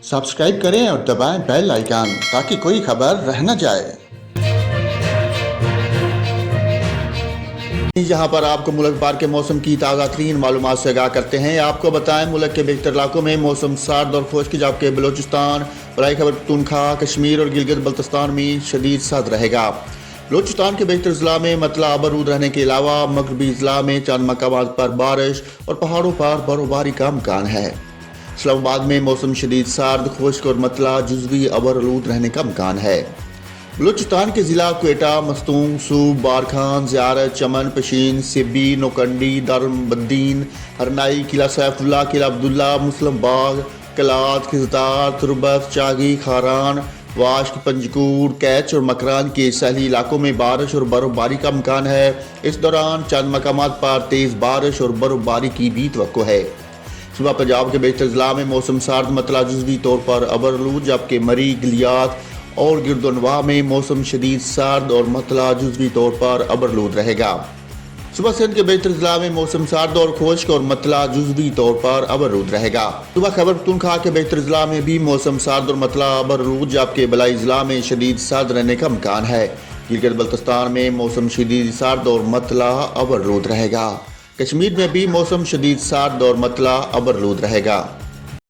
Subscribe करें और दबाएं बेल आइकन ताकि कोई खबर रह न जाए। यहाँ पर आपको मुल्क भर के मौसम की ताज़ा तरीन मालूमात से आगाह करते हैं। आपको बताएं मुल्क के बेहतर इलाकों में मौसम सर्द और खुश्क, जबकि बलूचिस्तान, बराए खैबर पख्तूनख्वा, कश्मीर और गिलगित बल्तिस्तान में शदीद सर्द रहेगा। बलूचिस्तान के बेहतर ज़िला में मतला आबरूद रहने के अलावा मगरबी ज़िला में चंद मकामात पर बारिश और पहाड़ों पर बर्फबारी का इम्कान है। इस्लामाबाद में मौसम शदीद सर्द, खुश्क और मतला जुज़वी अबरआलूद रहने का इम्कान है। बलूचिस्तान के ज़िला क्वेटा, मस्तूंग, सूब, बारखान, ज़ियारत, चमन, पशीन, सिब्बी, नौकंडी, दारुलबद्दीन, हरनाई, किला सैफुल्ला, किला अब्दुल्ला, मुस्लिम बाग, कलात, खिजदार, तुरबत, चागी, खारान, वाश्क, पंजकूर, कैच और मकरान के सहली इलाकों में बारिश और बर्फबारी का इम्कान है। इस दौरान चंद मकामात पर तेज़ बारिश और बर्फबारी की भी तवक्को है। सुबह पंजाब के बेहतर ज़िला में मौसम सर्द, मतला जुज़वी तौर पर अबरआलूद, जबकि मरी, गिलियात और गिरदोनवाह में मौसम शदीद सर्द और मतला जुज़वी तौर पर अबरआलूद रहेगा। सुबह सिंध के बेहतर ज़िला में मौसम सर्द और खुश्क और मतला जुज़वी तौर पर अबरआलूद रहेगा। सुबह खैबर पख्तूनख्वा के बेहतर ज़िला में भी मौसम सर्द और मतला अबरआलूद, जबकि बलाई ज़िला में शदीद सर्द रहने का इम्कान है। गिलगित बल्तिस्तान में मौसम शदीद सर्द और मतला अबरआलूद रहेगा। कश्मीर में भी मौसम शदीद सर्द और मतला अबरआलूद रहेगा।